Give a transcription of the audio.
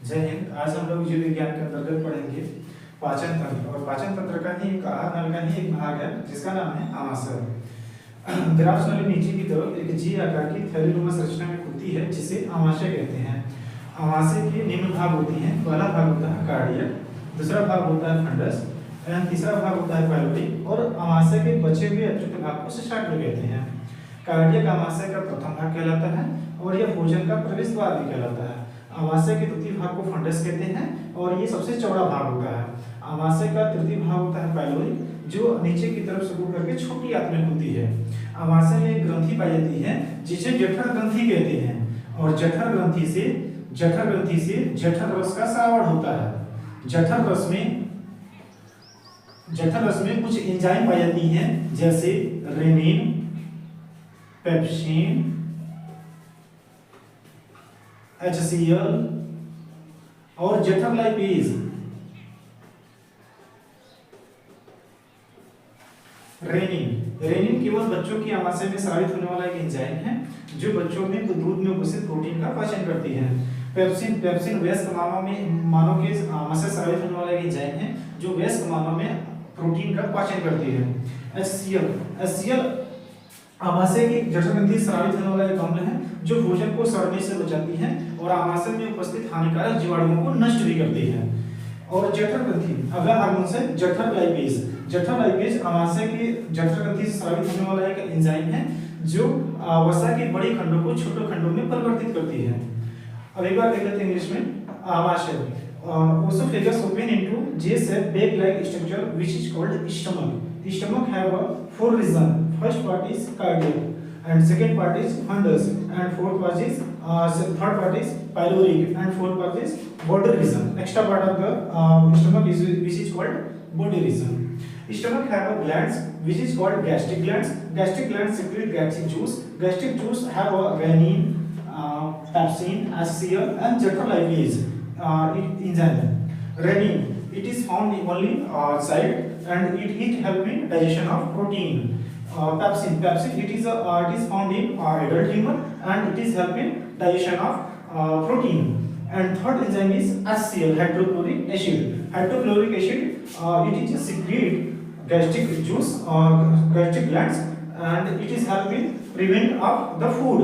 जय हिंद। आज हम लोग जीव विज्ञान के अंतर्गत पढ़ेंगे पाचन तंत्र, और पाचन तंत्र का ही एक आहार नल का ही एक भाग है जिसका नाम है आमाशय। ग्राफ नली नीचे की तरफ एक जी आकार की थैलीनुमा संरचना में खुलती है जिसे आमाशय कहते हैं। आमाशय के निम्न भाग होती हैं। पहला भाग होता है कार्डियक, दूसरा भाग होता है फंडस, तीसरा भाग होता है पाइलोरी, और आमाशय के बचे हुए अतिरिक्त भाग को सशाग्र कहते हैं। कार्डियक आमाशय का प्रथम भाग कहलाता है और यह भोजन का प्रवेश द्वार भी कहलाता है। आमाशय के द्वितीय भाग को फंडस कहते हैं और ये सबसे चौड़ा भाग होता है। आमाशय का तृतीय भाग होता है पाइलोरी, जो नीचे की तरफ से होकर के छोटी आंत में खुलती है। आमाशय में एक ग्रंथि पाई जाती है जिसे जठर ग्रंथि कहते हैं, और जठर ग्रंथि से जठर रस का स्रावण होता है। जठर रस में कुछ एंजाइम पाई जाती हैं जैसे रेनिन, पेप्सिन, HCl और जठर लाइपेज। रेनिन केवल बच्चों की आमाशय में स्रावित होने वाला एक एंजाइम है जो बच्चों में दूध में उपस्थित प्रोटीन का पाचन करती है। पेप्सिन वयस्क मानव के आमाशय से स्रावित होने वाला एक एंजाइम है जो वयस्क मानव में प्रोटीन का पाचन करती है। HCl आमाशय की जठर ग्रंथि स्रावित होने वाला एक अम्ल है जो भोजन को सड़ने से बचाती है और आमाशय में उपस्थित हानिकारक जीवाणुओं को नष्ट भी करती है। और जठर ग्रंथि, अगला हार्मोन है जठर लाइपेज आमाशय की जठर ग्रंथि से स्रावित होने वाला एक एंजाइम है जो वसा के बड़े खंडों को छोटे खंडों में परिवर्तित करती है। अब एक बार देख लेते हैं इंग्लिश में। आमाशय oesophagus open into J-shaped bag-like structure which is called stomach. The stomach have four regions. First part is cardiac, and second part is fundus, and third part is pyloric, and fourth part is body region. Extra part of the stomach is which is called body region. Stomach have glands which is called gastric glands. Gastric glands secrete gastric juice. Gastric juice have renin, pepsin, HCl, and jatral lipase enzyme. Renin, it is found only outside and it help in digestion of protein. Pepsin, it is found in adult human and it is help in digestion of protein. And third enzyme is HCl, hydrochloric acid. Hydrochloric acid, it is secrete gastric juice, gastric glands, and it is help in prevent of the food.